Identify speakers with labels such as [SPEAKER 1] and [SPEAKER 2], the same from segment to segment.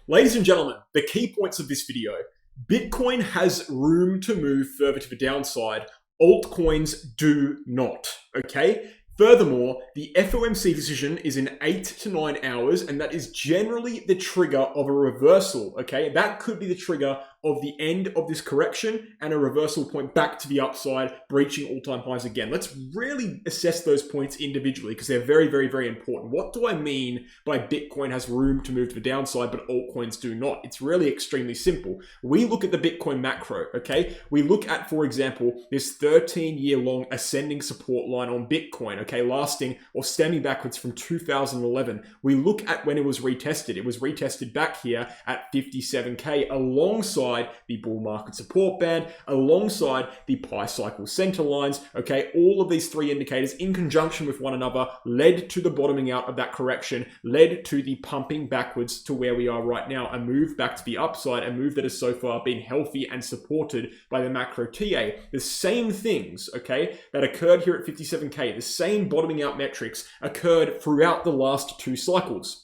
[SPEAKER 1] Ladies and gentlemen, the key points of this video. Bitcoin has room to move further to the downside. Altcoins do not, okay? Furthermore, the FOMC decision is in 8 to 9 hours, and that is generally the trigger of a reversal, okay? That could be the trigger of the end of this correction and a reversal point back to the upside, breaching all-time highs again. Let's really assess those points individually because they're very, very, very important. What do I mean by Bitcoin has room to move to the downside, but altcoins do not? It's really extremely simple. We look at the Bitcoin macro, okay? We look at, for example, this 13-year-long ascending support line on Bitcoin, okay, lasting or stemming backwards from 2011. We look at when it was retested. It was retested back here at 57K alongside the bull market support band, alongside the pi cycle center lines, okay? All of these three indicators in conjunction with one another led to the bottoming out of that correction, led to the pumping backwards to where we are right now, a move back to the upside, a move that has so far been healthy and supported by the macro TA. The same things, okay, that occurred here at 57K, the same bottoming out metrics occurred throughout the last two cycles.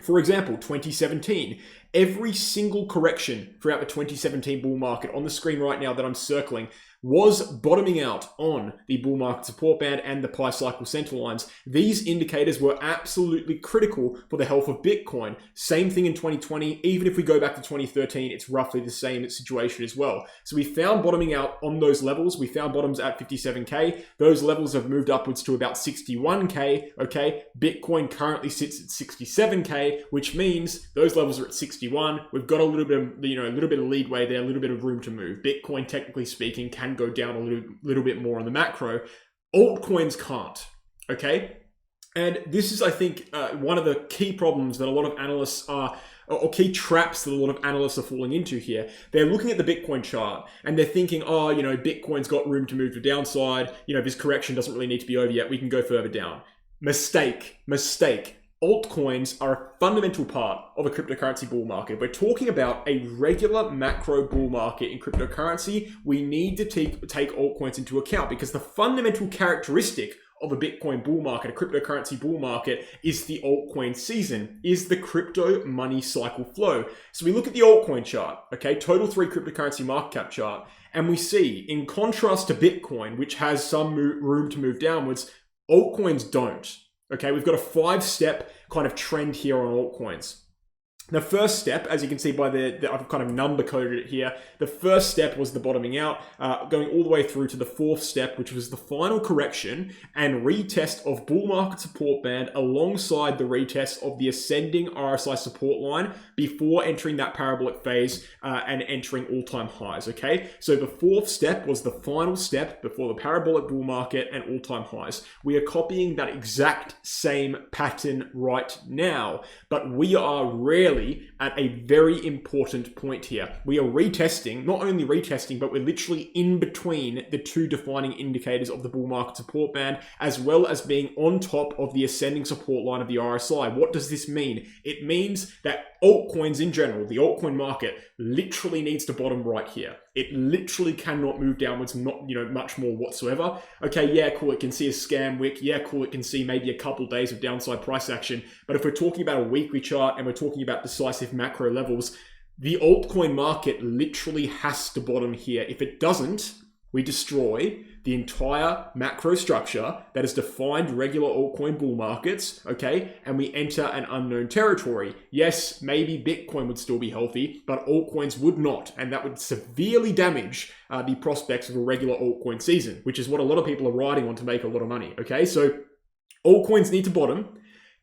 [SPEAKER 1] For example, 2017, every single correction throughout the 2017 bull market on the screen right now that I'm circling was bottoming out on the bull market support band and the pi cycle center lines. These indicators were absolutely critical for the health of Bitcoin. Same thing in 2020. Even if we go back to 2013, it's roughly the same situation as well. So we found bottoming out on those levels. We found bottoms at 57K. Those levels have moved upwards to about 61K, okay? Bitcoin currently sits at 67K, which means those levels are at 61. We've got a little bit of, a little bit of leadway there, a little bit of room to move. Bitcoin, technically speaking, can go down a little bit more on the macro. Altcoins can't, okay? And this is, I think, one of the key problems that a lot of analysts are, or key traps that a lot of analysts are falling into here. They're looking at the Bitcoin chart and they're thinking, oh, Bitcoin's got room to move to downside. This correction doesn't really need to be over yet. We can go further down. Mistake. Altcoins are a fundamental part of a cryptocurrency bull market. We're talking about a regular macro bull market in cryptocurrency. We need to take altcoins into account because the fundamental characteristic of a Bitcoin bull market, a cryptocurrency bull market, is the altcoin season, is the crypto money cycle flow. So we look at the altcoin chart, okay, total 3 cryptocurrency market cap chart, and we see, in contrast to Bitcoin, which has some room to move downwards, altcoins don't. Okay, we've got a 5-step kind of trend here on altcoins. The first step, as you can see by I've kind of number coded it here. The first step was the bottoming out, going all the way through to the 4th step, which was the final correction and retest of bull market support band alongside the retest of the ascending RSI support line before entering that parabolic phase and entering all-time highs, okay? So the 4th step was the final step before the parabolic bull market and all-time highs. We are copying that exact same pattern right now, but we are rarely at a very important point here. We are retesting, not only retesting, but we're literally in between the two defining indicators of the bull market support band, as well as being on top of the ascending support line of the RSI. What does this mean? It means that altcoins in general, the altcoin market, literally needs to bottom right here. It literally cannot move downwards, not much more whatsoever. Okay, yeah, cool, it can see a scam wick. Yeah, cool, it can see maybe a couple days of downside price action. But if we're talking about a weekly chart and we're talking about decisive macro levels, the altcoin market literally has to bottom here. If it doesn't, we destroy the entire macro structure that has defined regular altcoin bull markets, okay? And we enter an unknown territory. Yes, maybe Bitcoin would still be healthy, but altcoins would not. And that would severely damage the prospects of a regular altcoin season, which is what a lot of people are riding on to make a lot of money, okay? So altcoins need to bottom.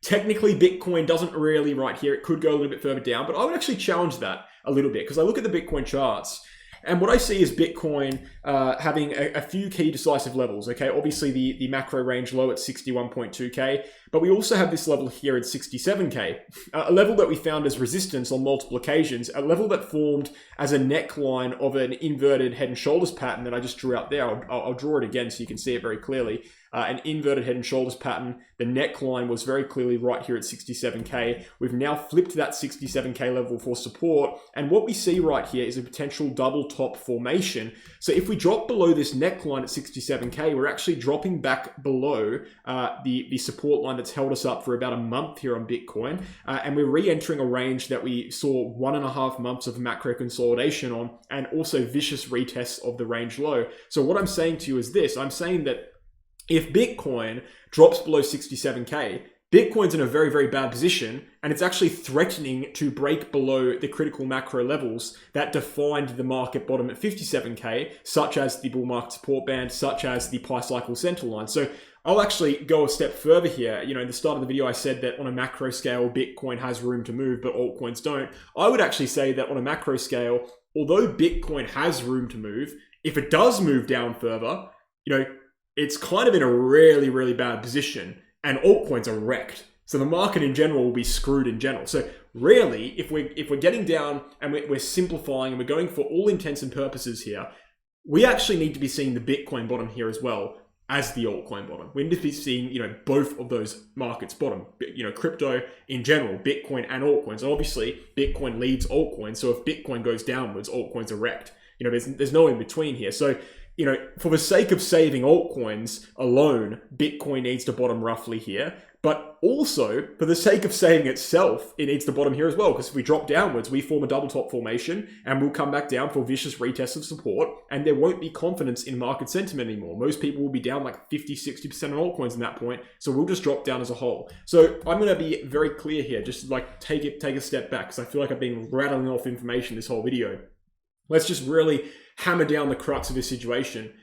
[SPEAKER 1] Technically, Bitcoin doesn't really right here. It could go a little bit further down, but I would actually challenge that a little bit because I look at the Bitcoin charts and what I see is Bitcoin having a few key decisive levels, okay? Obviously, the macro range low at 61.2K, but we also have this level here at 67K, a level that we found as resistance on multiple occasions, a level that formed as a neckline of an inverted head and shoulders pattern that I just drew out there. I'll draw it again so you can see it very clearly. an inverted head and shoulders pattern. The neckline was very clearly right here at 67K. We've now flipped that 67K level for support. And what we see right here is a potential double top formation. So if we drop below this neckline at 67K, we're actually dropping back below the support line that's held us up for about a month here on Bitcoin. And we're re-entering a range that we saw 1.5 months of macro consolidation on, and also vicious retests of the range low. So what I'm saying to you is this. I'm saying that if Bitcoin drops below 67K, Bitcoin's in a very, very bad position, and it's actually threatening to break below the critical macro levels that defined the market bottom at 57K, such as the bull market support band, such as the pi cycle center line. So I'll actually go a step further here. You know, in the start of the video, I said that on a macro scale, Bitcoin has room to move, but altcoins don't. I would actually say that on a macro scale, although Bitcoin has room to move, if it does move down further, you know, it's kind of in a really, really bad position, and altcoins are wrecked. So the market in general will be screwed in general. So really, if we're getting down and we're simplifying and we're going for all intents and purposes here, we actually need to be seeing the Bitcoin bottom here as well as the altcoin bottom. We need to be seeing, you know, both of those markets bottom, you know, crypto in general, Bitcoin and altcoins. And obviously, Bitcoin leads altcoins. So if Bitcoin goes downwards, altcoins are wrecked. You know, there's no in between here. So, you know, for the sake of saving altcoins alone, Bitcoin needs to bottom roughly here. But also, for the sake of saving itself, it needs to bottom here as well. Because if we drop downwards, we form a double top formation and we'll come back down for vicious retests of support. And there won't be confidence in market sentiment anymore. Most people will be down like 50, 60% on altcoins in that point. So we'll just drop down as a whole. So I'm going to be very clear here. Just like take a step back, because I feel like I've been rattling off information this whole video. Let's just really hammer down the crux of this situation.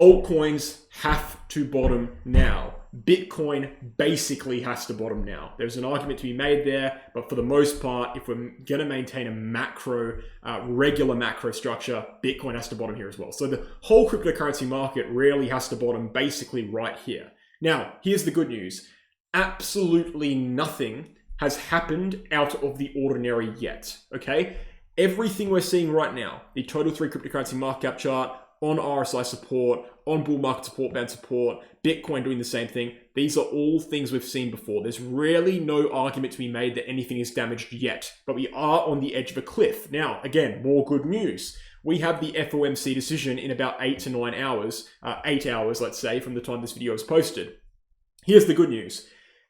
[SPEAKER 1] Altcoins have to bottom now. Bitcoin basically has to bottom now. There's an argument to be made there, but for the most part, if we're going to maintain a macro, regular macro structure, Bitcoin has to bottom here as well. So the whole cryptocurrency market really has to bottom basically right here. Now, here's the good news. Absolutely nothing has happened out of the ordinary yet, okay? Everything we're seeing right now, the total 3 cryptocurrency market cap chart, on RSI support, on bull market support band support, Bitcoin doing the same thing. These are all things we've seen before. There's really no argument to be made that anything is damaged yet, but we are on the edge of a cliff. Now, again, more good news. We have the FOMC decision in about 8 to 9 hours, 8 hours, let's say, from the time this video is posted. Here's the good news.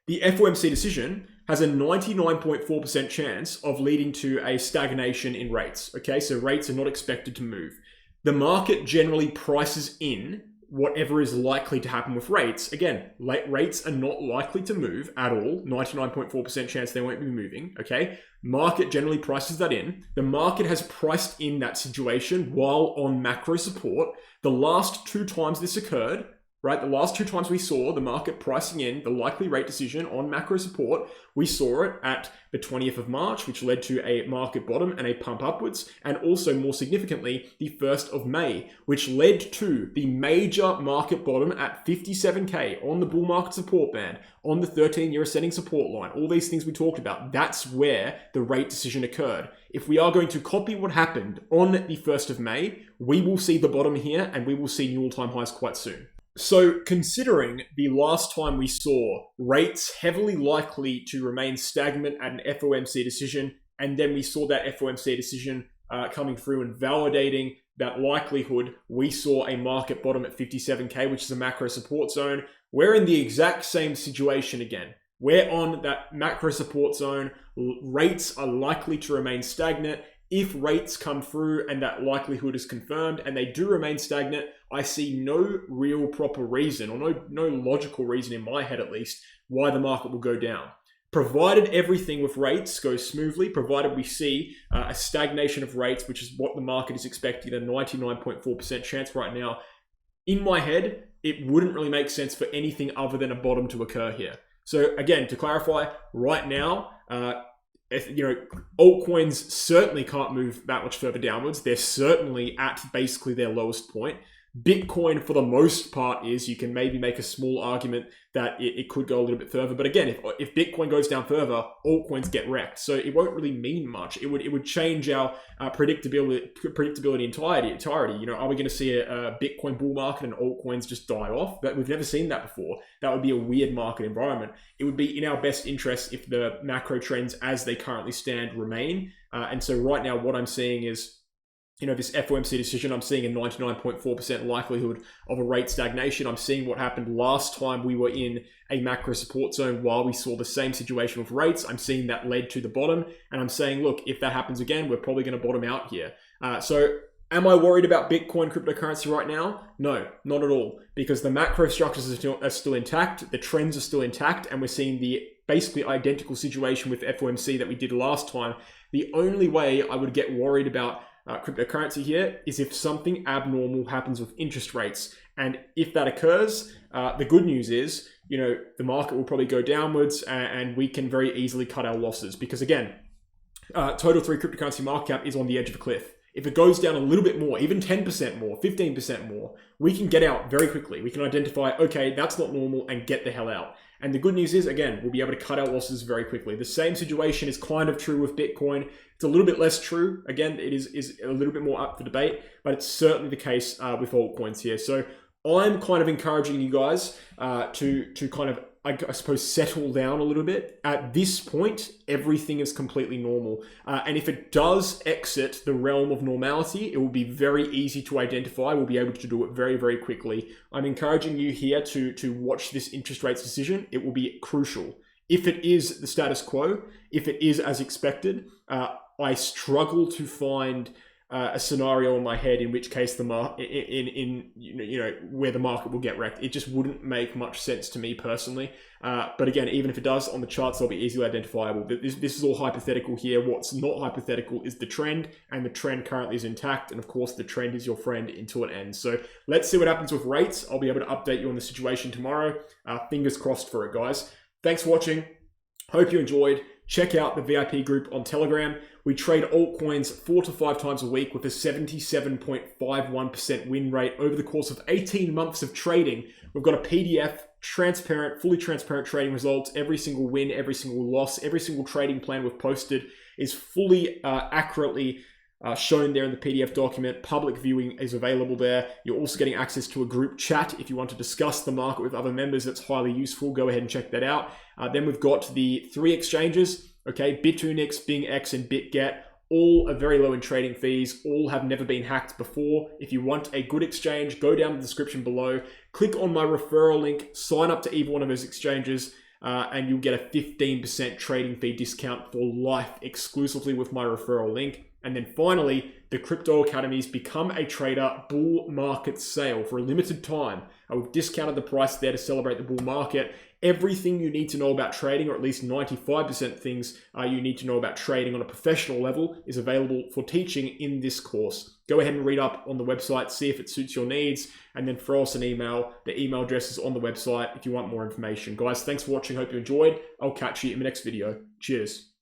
[SPEAKER 1] The FOMC decision has a 99.4% chance of leading to a stagnation in rates. Okay, so rates are not expected to move. The market generally prices in whatever is likely to happen with rates. Again, rates are not likely to move at all. 99.4% chance they won't be moving, okay? Market generally prices that in. The market has priced in that situation while on macro support. The last 2 times this occurred, right? The last 2 times we saw the market pricing in the likely rate decision on macro support, we saw it at the 20th of March, which led to a market bottom and a pump upwards. And also more significantly, the 1st of May, which led to the major market bottom at 57K on the bull market support band, on the 13-year ascending support line, all these things we talked about. That's where the rate decision occurred. If we are going to copy what happened on the 1st of May, we will see the bottom here and we will see new all-time highs quite soon. So considering the last time we saw rates heavily likely to remain stagnant at an FOMC decision, and then we saw that FOMC decision coming through and validating that likelihood, we saw a market bottom at 57K, which is a macro support zone. We're in the exact same situation again. We're on that macro support zone. Rates are likely to remain stagnant. If rates come through and that likelihood is confirmed and they do remain stagnant, I see no real proper reason, or no logical reason in my head at least, why the market will go down. Provided everything with rates goes smoothly, provided we see a stagnation of rates, which is what the market is expecting, a 99.4% chance right now, in my head, it wouldn't really make sense for anything other than a bottom to occur here. So again, to clarify, right now, altcoins certainly can't move that much further downwards. They're certainly at basically their lowest point. Bitcoin, for the most part, is. You can maybe make a small argument that it could go a little bit further. But again, if Bitcoin goes down further, altcoins get wrecked. So it won't really mean much. It would change our predictability entirety. You know, are we going to see a Bitcoin bull market and altcoins just die off? That we've never seen that before. That would be a weird market environment. It would be in our best interest if the macro trends as they currently stand remain. And so right now, what I'm seeing is, you know, this FOMC decision, I'm seeing a 99.4% likelihood of a rate stagnation. I'm seeing what happened last time we were in a macro support zone while we saw the same situation with rates. I'm seeing that led to the bottom. And I'm saying, look, if that happens again, we're probably going to bottom out here. So am I worried about Bitcoin cryptocurrency right now? No, not at all. Because the macro structures are still intact. The trends are still intact. And we're seeing the basically identical situation with FOMC that we did last time. The only way I would get worried about cryptocurrency here is if something abnormal happens with interest rates. And if that occurs, the good news is, you know, the market will probably go downwards and we can very easily cut our losses. Because again, total 3 cryptocurrency market cap is on the edge of a cliff. If it goes down a little bit more, even 10% more, 15% more, we can get out very quickly. We can identify, okay, that's not normal, and get the hell out. And the good news is, again, we'll be able to cut our losses very quickly. The same situation is kind of true with Bitcoin. It's a little bit less true. Again, it is a little bit more up for debate, but it's certainly the case with altcoins here. So I'm kind of encouraging you guys to kind of, I suppose, settle down a little bit. At this point, everything is completely normal. And if it does exit the realm of normality, it will be very easy to identify. We'll be able to do it very, very quickly. I'm encouraging you here to watch this interest rates decision. It will be crucial. If it is the status quo, if it is as expected, I struggle to find a scenario in my head in which case the market where the market will get wrecked. It just wouldn't make much sense to me personally. But again, even if it does, on the charts they'll be easily identifiable. This is all hypothetical here. What's not hypothetical is the trend, and the trend currently is intact. And of course, the trend is your friend until it ends. So let's see what happens with rates. I'll be able to update you on the situation tomorrow. Fingers crossed for it, guys. Thanks for watching. Hope you enjoyed. Check out the VIP group on Telegram. We trade altcoins 4 to 5 times a week with a 77.51% win rate over the course of 18 months of trading. We've got a PDF, transparent, fully transparent trading results. Every single win, every single loss, every single trading plan we've posted is fully accurately shown there in the PDF document. Public viewing is available there. You're also getting access to a group chat if you want to discuss the market with other members. That's highly useful. Go ahead and check that out. Then we've got the 3 exchanges, okay, Bitunix, BingX, and BitGet. All are very low in trading fees. All have never been hacked before. If you want a good exchange, go down the description below. Click on my referral link. Sign up to either one of those exchanges. And you'll get a 15% trading fee discount for life exclusively with my referral link. And then finally, the Crypto Academy's Become a Trader bull market sale for a limited time. We've discounted the price there to celebrate the bull market. Everything you need to know about trading, or at least 95% things you need to know about trading on a professional level, is available for teaching in this course. Go ahead and read up on the website, see if it suits your needs, and then throw us an email. The email address is on the website if you want more information. Guys, thanks for watching. Hope you enjoyed. I'll catch you in the next video. Cheers.